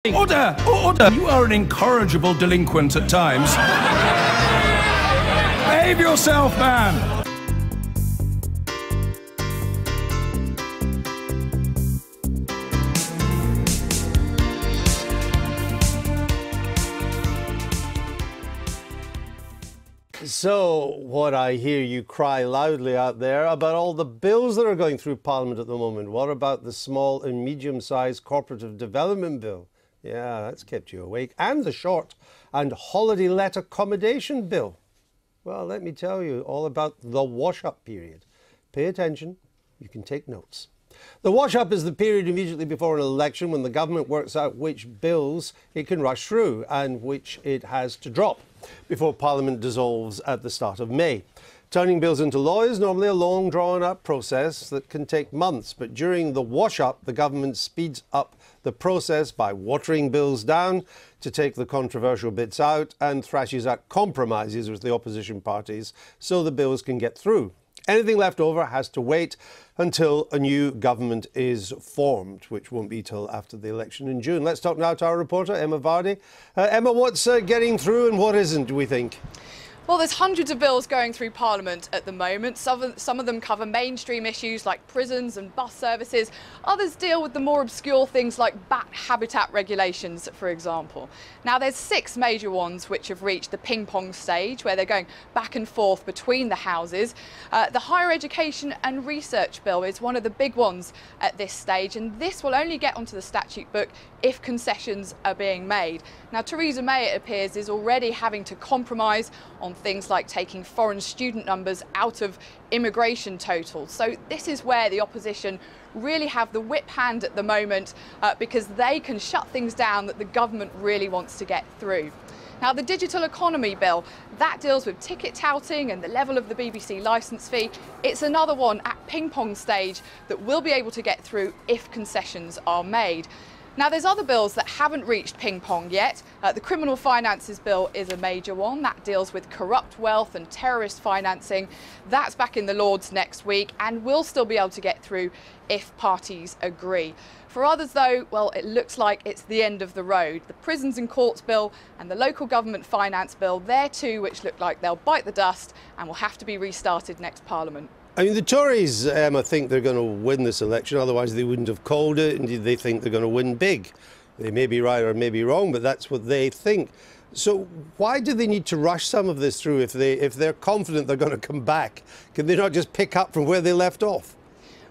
Order! Order! You are an incorrigible delinquent at times. Behave yourself, man! So, what I hear you cry loudly out there about all the bills that are going through Parliament at the moment. What about the small and medium-sized cooperative development bill? Yeah, that's kept you awake. And the short and holiday let accommodation bill. Well, let me tell you all about the wash-up period. Pay attention, you can take notes. The wash-up is the period immediately before an election when the government works out which bills it can rush through and which it has to drop before Parliament dissolves at the start of May. Turning bills into law is normally a long, drawn-out process that can take months, but during the wash-up, the government speeds up the process by watering bills down to take the controversial bits out and thrashes out compromises with the opposition parties so the bills can get through. Anything left over has to wait until a new government is formed, which won't be till after the election in June. Let's talk now to our reporter, Emma Vardy. Emma, what's getting through and what isn't, do we think? Well, there's hundreds of bills going through Parliament at the moment. Some of them cover mainstream issues like prisons and bus services. Others deal with the more obscure things like bat habitat regulations, for example. Now, there's 6 major ones which have reached the ping-pong stage, where they're going back and forth between the houses. The Higher Education and Research Bill is one of the big ones at this stage, and this will only get onto the statute book if concessions are being made. Now, Theresa May, it appears, is already having to compromise on things like taking foreign student numbers out of immigration totals. So this is where the opposition really have the whip hand at the moment because they can shut things down that the government really wants to get through. Now, the Digital Economy Bill, that deals with ticket touting and the level of the BBC licence fee. It's another one at ping-pong stage that will be able to get through if concessions are made. Now, there's other bills that haven't reached ping-pong yet. The Criminal Finances Bill is a major one. That deals with corrupt wealth and terrorist financing. That's back in the Lords next week and will still be able to get through if parties agree. For others, though, well, it looks like it's the end of the road. The Prisons and Courts Bill and the Local Government Finance Bill, they're two which look like they'll bite the dust and will have to be restarted next Parliament. I mean, the Tories, Emma, think they're going to win this election, otherwise they wouldn't have called it. Indeed, they think they're going to win big. They may be right or may be wrong, but that's what they think. So why do they need to rush some of this through if they're confident they're going to come back? Can they not just pick up from where they left off?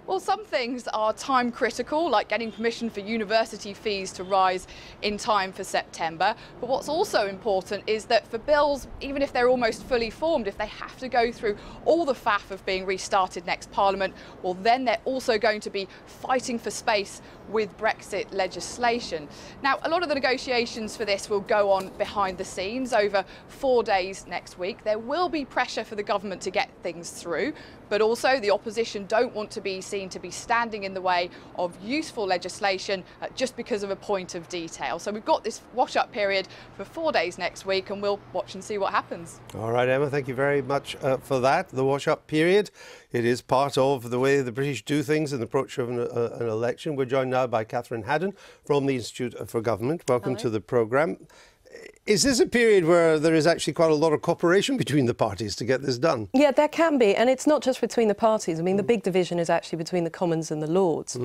Well, some things are time critical, like getting permission for university fees to rise in time for September. But what's also important is that for bills, even if they're almost fully formed, if they have to go through all the faff of being restarted next Parliament, well, then they're also going to be fighting for space with Brexit legislation. Now, a lot of the negotiations for this will go on behind the scenes over 4 days next week. There will be pressure for the government to get things through, but also the opposition don't want to be seen to be standing in the way of useful legislation just because of a point of detail. So we've got this wash-up period for 4 days next week and we'll watch and see what happens. All right, Emma, thank you very much for that. The wash-up period, it is part of the way the British do things in the approach of an election. We're joined now by Catherine Haddon from the Institute for Government. Welcome to the programme. Is this a period where there is actually quite a lot of cooperation between the parties to get this done? Yeah, there can be, and it's not just between the parties. I mean, the big division is actually between the Commons and the Lords,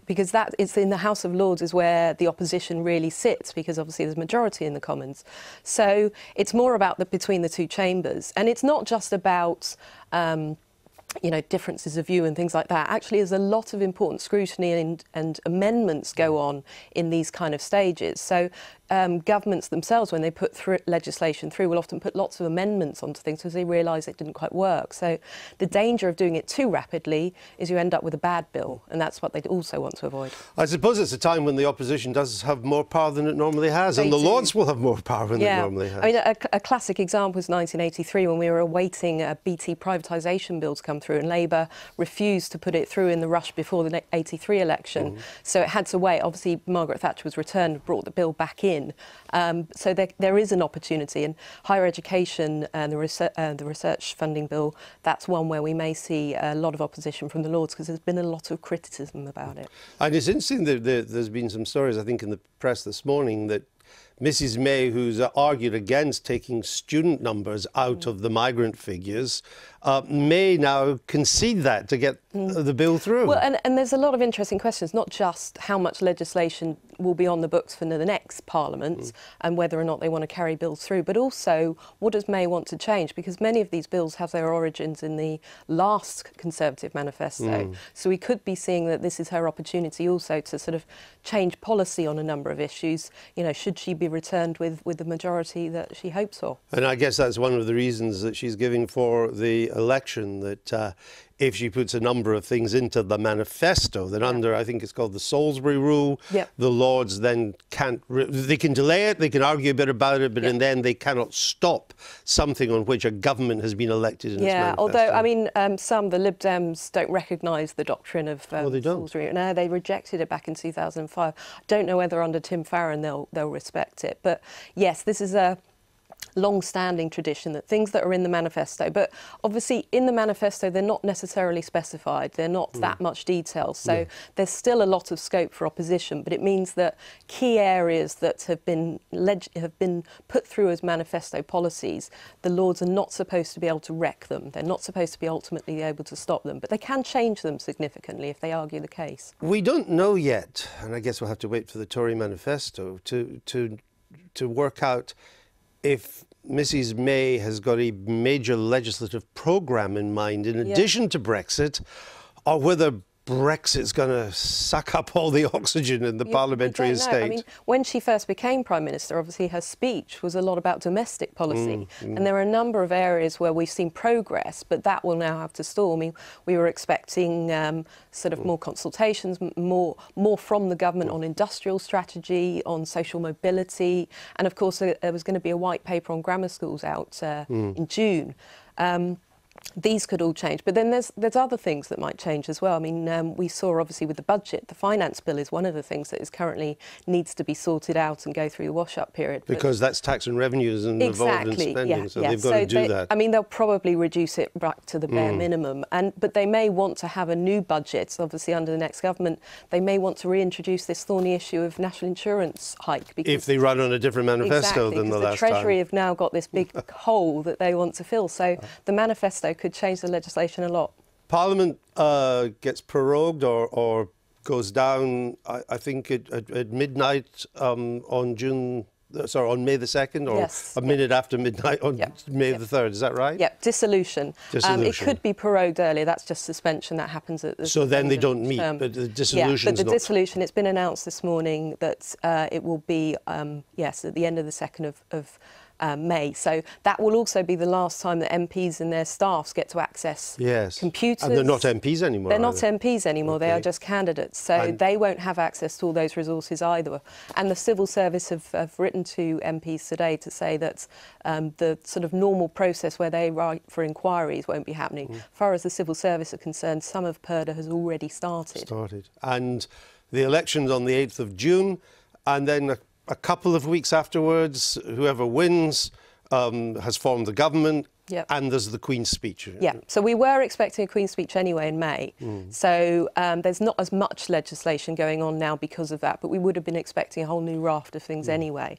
because that is in the House of Lords is where the opposition really sits, because obviously there's majority in the Commons. So it's more about between the two chambers, and it's not just about you know, differences of view and things like that. Actually, there's a lot of important scrutiny and amendments go on in these kind of stages. So governments themselves, when they put legislation through, will often put lots of amendments onto things because they realise it didn't quite work. So the danger of doing it too rapidly is you end up with a bad bill, and that's what they also want to avoid. I suppose it's a time when the opposition does have more power than it normally has, and the Lords will have more power than it normally has. I mean, a classic example is 1983, when we were awaiting a BT privatisation bill to come through, and Labour refused to put it through in the rush before the 83 election. So it had to wait. Obviously, Margaret Thatcher was returned, brought the bill back in, in. So there is an opportunity, and higher education and the research funding bill, that's one where we may see a lot of opposition from the Lords, because there's been a lot of criticism about it. And it's interesting that there's been some stories, I think, in the press this morning that Mrs May, who's argued against taking student numbers out of the migrant figures, may now concede that to get the bill through. Well, and there's a lot of interesting questions, not just how much legislation will be on the books for the next Parliament and whether or not they want to carry bills through, but also what does May want to change, because many of these bills have their origins in the last Conservative manifesto. So we could be seeing that this is her opportunity also to sort of change policy on a number of issues. You know, should she be returned with the majority that she hopes for? And I guess that's one of the reasons that she's giving for the election, that if she puts a number of things into the manifesto, then under, I think it's called the Salisbury Rule, the Lords then can't, they can delay it, they can argue a bit about it, but then they cannot stop something on which a government has been elected in its manifesto. Although, I mean, the Lib Dems don't recognise the doctrine of they don't. Salisbury. No, they rejected it back in 2005. I don't know whether under Tim Farron they'll respect it. But yes, this is a long-standing tradition that things that are in the manifesto, but obviously in the manifesto they're not necessarily specified, they're not that much detail, so there's still a lot of scope for opposition, but it means that key areas that have been put through as manifesto policies, the Lords are not supposed to be able to wreck them, they're not supposed to be ultimately able to stop them, but they can change them significantly if they argue the case. We don't know yet, and I guess we'll have to wait for the Tory manifesto to work out if Mrs May has got a major legislative programme in mind in addition to Brexit, or whether Brexit's going to suck up all the oxygen in the parliamentary estate. I mean, when she first became Prime Minister, obviously her speech was a lot about domestic policy. And there are a number of areas where we've seen progress, but that will now have to stall. I mean, we were expecting sort of more consultations, more from the government on industrial strategy, on social mobility. And of course, there was going to be a white paper on grammar schools out in June. These could all change, but then there's other things that might change as well. I mean, we saw obviously with the budget, the finance bill is one of the things that is currently needs to be sorted out and go through the wash-up period. Because that's tax and revenues and involved in spending, so they've got to do that. I mean, they'll probably reduce it back to the bare minimum, but they may want to have a new budget. Obviously, under the next government, they may want to reintroduce this thorny issue of national insurance hike. Because if they run on a different manifesto than the last time. The Treasury have now got this big hole that they want to fill, so the manifesto could change the legislation a lot. Parliament gets prorogued or goes down, I think, at midnight on May the 2nd, or a minute after midnight on May the 3rd. Is that right? Yep, dissolution. It could be prorogued earlier. That's just suspension. That happens at the So then they don't meet, but the dissolution. Yeah, but the dissolution, it's been announced this morning that it will be, yes, at the end of the 2nd of May. So that will also be the last time that MPs and their staffs get to access computers. And they're not MPs anymore. They're not MPs anymore. They are just candidates. So they won't have access to all those resources either. And the civil service have written to MPs today to say that the sort of normal process where they write for inquiries won't be happening. As far as the civil service are concerned, some of PERDA has already started. And the election's on the 8th of June, and then a couple of weeks afterwards, whoever wins has formed the government, and there's the Queen's speech. Yeah, so we were expecting a Queen's speech anyway in May. So there's not as much legislation going on now because of that, but we would have been expecting a whole new raft of things anyway.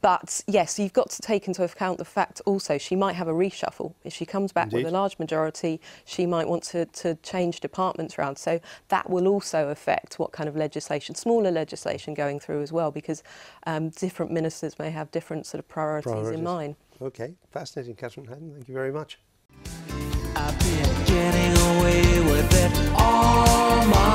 But yes, you've got to take into account the fact also she might have a reshuffle. If she comes back with a large majority, she might want to change departments around. So that will also affect what kind of legislation, smaller legislation going through as well, because different ministers may have different sort of priorities in mind. OK, fascinating, Catherine Haddon. Thank you very much. I've been getting away with it all my